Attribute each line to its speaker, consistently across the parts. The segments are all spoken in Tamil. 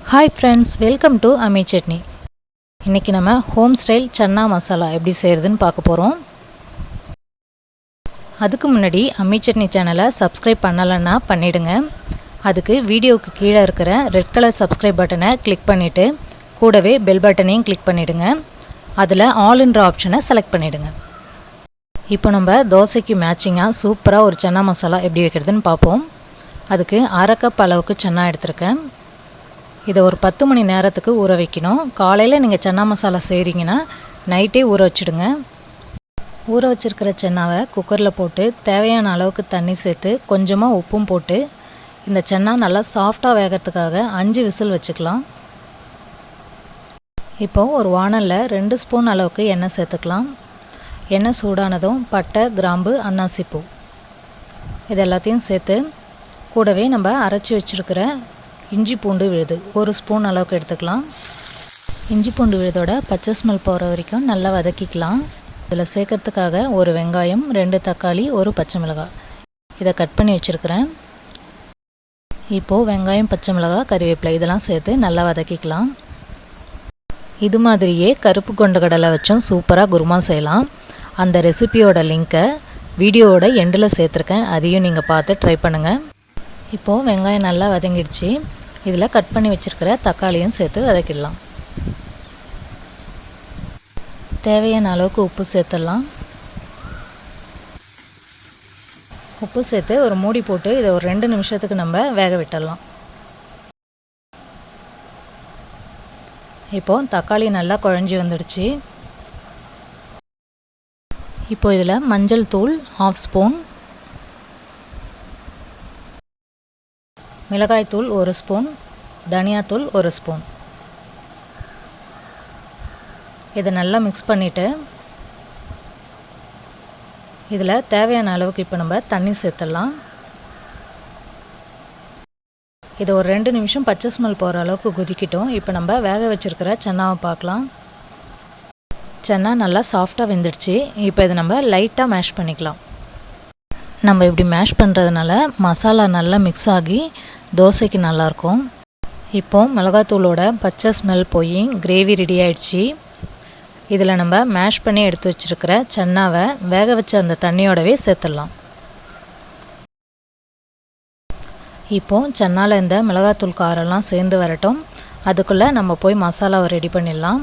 Speaker 1: Hi friends, welcome to Ammi Chutney. இன்னைக்கு நம்ம ஹோம் ஸ்டைல் சன்னா மசாலா எப்படி செய்யறதுன்னு பார்க்க போறோம். அதுக்கு முன்னாடி அம்மி சட்னி சேனலை சப்ஸ்கிரைப் பண்ணலன்னா பண்ணிடுங்க. அதுக்கு வீடியோக்கு கீழே இருக்கிற ரெட் கலர் சப்ஸ்கிரைப் பட்டனை கிளிக் பண்ணிட்டு கூடவே பெல் பட்டனையும் கிளிக் பண்ணிடுங்க. அதில் ஆல்ன்ற ஆப்ஷனை செலக்ட் பண்ணிடுங்க. இப்போ நம்ம தோசைக்கு மேட்சிங்காக சூப்பராக ஒரு சன்னா மசாலா எப்படி வைக்கிறதுன்னு பார்ப்போம். அதுக்கு அரை கப் அளவுக்கு சன்னா எடுத்திருக்கேன். இதை ஒரு 10 மணி நேரத்துக்கு ஊற வைக்கணும். காலையில் நீங்கள் சன்னா மசாலா செய்கிறீங்கன்னா நைட்டே ஊற வச்சுடுங்க. ஊற வச்சுருக்கிற சன்னாவை குக்கரில் போட்டு தேவையான அளவுக்கு தண்ணி சேர்த்து கொஞ்சமாக உப்பும் போட்டு இந்த சன்னா நல்லா சாஃப்டாக வேகிறதுக்காக 5 விசில் வச்சுக்கலாம். இப்போது ஒரு வாணலில் 2 ஸ்பூன் அளவுக்கு எண்ணெய் சேர்த்துக்கலாம். எண்ணெய் சூடானதும் பட்டை, கிராம்பு, அன்னாசிப்பூ இது எல்லாத்தையும் சேர்த்து கூடவே நம்ம அரைச்சி வச்சுருக்கிற இஞ்சி பூண்டு விழுது 1 ஸ்பூன் அளவுக்கு எடுத்துக்கலாம். இஞ்சி பூண்டு விழுதோட பச்சை ஸ்மெல் போகிற வரைக்கும் நல்லா வதக்கிக்கலாம். இதில் சேர்க்கறதுக்காக ஒரு வெங்காயம், 2 தக்காளி, 1 பச்சை மிளகாய் இதை கட் பண்ணி வச்சுருக்கிறேன். இப்போது வெங்காயம், பச்சை மிளகாய், கறிவேப்பிலை இதெல்லாம் சேர்த்து நல்லா வதக்கிக்கலாம். இது மாதிரியே கருப்பு கொண்ட கடலை வச்சும் சூப்பராக குருமா செய்யலாம். அந்த ரெசிபியோட லிங்க்கை வீடியோவோட எண்டில் சேர்த்துருக்கேன். அதையும் நீங்கள் பார்த்து ட்ரை பண்ணுங்கள். இப்போது வெங்காயம் நல்லா வதங்கிடுச்சு. இதில் கட் பண்ணி வச்சுருக்கிற தக்காளியும் சேர்த்து வதக்கிடலாம். தேவையான அளவுக்கு உப்பு சேர்த்துடலாம். உப்பு சேர்த்து ஒரு மூடி போட்டு இதை ஒரு 2 நிமிஷத்துக்கு நம்ம வேக விட்டுடலாம். இப்போது தக்காளி நல்லா குழஞ்சி வந்துடுச்சு. இப்போ இதில் மஞ்சள் தூள் 1/2 ஸ்பூன், மிளகாய்த்தூள் 1 ஸ்பூன், தனியாத்தூள் 1 ஸ்பூன் இதை நல்லா மிக்ஸ் பண்ணிவிட்டு இதில் தேவையான அளவுக்கு இப்போ நம்ம தண்ணி சேர்த்துடலாம். இதை ஒரு 2 நிமிஷம் பச்சை ஸ்மெல் போகிற அளவுக்கு கொதிக்கிட்டோம். இப்போ நம்ம வேக வச்சுருக்கிற சன்னாவை பார்க்கலாம். சன்னா நல்லா சாஃப்டாக வெந்துடுச்சு. இப்போ இதை நம்ம லைட்டாக மேஷ் பண்ணிக்கலாம். நம்ம இப்படி மேஷ் பண்ணுறதுனால மசாலா நல்லா மிக்ஸ் ஆகி தோசைக்கு நல்லாயிருக்கும். இப்போது மிளகாத்தூளோட பச்சை ஸ்மெல் போய் கிரேவி ரெடி ஆகிடுச்சு. இதில் நம்ம மேஷ் பண்ணி எடுத்து வச்சுருக்கிற சன்னாவை வேக வச்ச அந்த தண்ணியோடவே சேர்த்துடலாம். இப்போது சன்னாவில் இந்த மிளகாத்தூள் காரெல்லாம் சேர்ந்து வரட்டும். அதுக்குள்ளே நம்ம போய் மசாலாவை ரெடி பண்ணிடலாம்.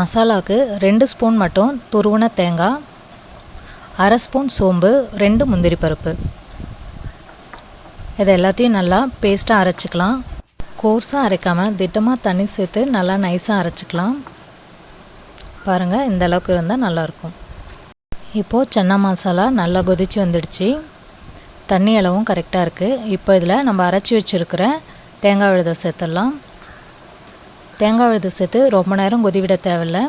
Speaker 1: மசாலாவுக்கு 2 ஸ்பூன் மட்டும் துருவின தேங்காய், 1/2 ஸ்பூன் சோம்பு, 2 முந்திரி பருப்பு இதை எல்லாத்தையும் நல்லா பேஸ்ட்டாக அரைச்சிக்கலாம். கோர்ஸாக அரைக்காமல் திட்டமாக தண்ணி சேர்த்து நல்லா நைஸாக அரைச்சிக்கலாம். பாருங்கள், இந்த அளவுக்கு இருந்தால் நல்லாயிருக்கும். இப்போது சன்னா மசாலா நல்லா கொதித்து வந்துடுச்சு. தண்ணி அளவும் கரெக்டாக இருக்குது. இப்போ இதில் நம்ம அரைச்சி வச்சுருக்கிற தேங்காய் விழுதை சேர்த்துடலாம். தேங்காய் விழுதை சேர்த்து ரொம்ப நேரம் கொதிவிட தேவையில்லை.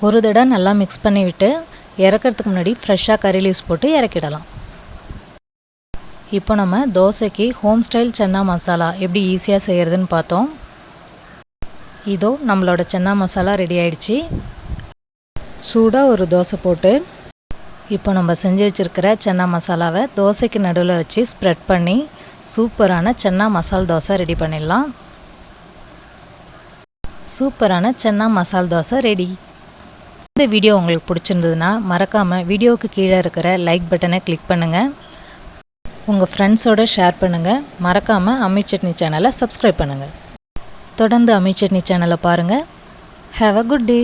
Speaker 1: ஒரு தடவை நல்லா மிக்ஸ் பண்ணி விட்டு இறக்கிறதுக்கு முன்னாடி ஃப்ரெஷ்ஷாக கறி லீவ்ஸ் போட்டு இறக்கிடலாம். இப்போ நம்ம தோசைக்கு ஹோம் ஸ்டைல் சன்னா மசாலா எப்படி ஈஸியாக செய்கிறதுன்னு பார்த்தோம். இதோ நம்மளோட சன்னா மசாலா ரெடி ஆகிடுச்சு. சூடாக ஒரு தோசை போட்டு இப்போ நம்ம செஞ்சு வச்சுருக்கிற சன்னா மசாலாவை தோசைக்கு நடுவில் வச்சு ஸ்ப்ரெட் பண்ணி சூப்பரான சன்னா மசால் தோசை ரெடி பண்ணிடலாம். சூப்பரான சன்னா மசால் தோசை ரெடி. இந்த வீடியோ உங்களுக்கு பிடிச்சிருந்ததுன்னா மறக்காமல் வீடியோவுக்கு கீழே இருக்கிற லைக் பட்டனை கிளிக் பண்ணுங்கள். உங்கள் ஃப்ரெண்ட்ஸோடு ஷேர் பண்ணுங்கள். மறக்காமல் அம்மி சட்னி சேனலை சப்ஸ்கிரைப் பண்ணுங்கள். தொடர்ந்து அம்மி சட்னி சேனலை பாருங்கள். Have a good day.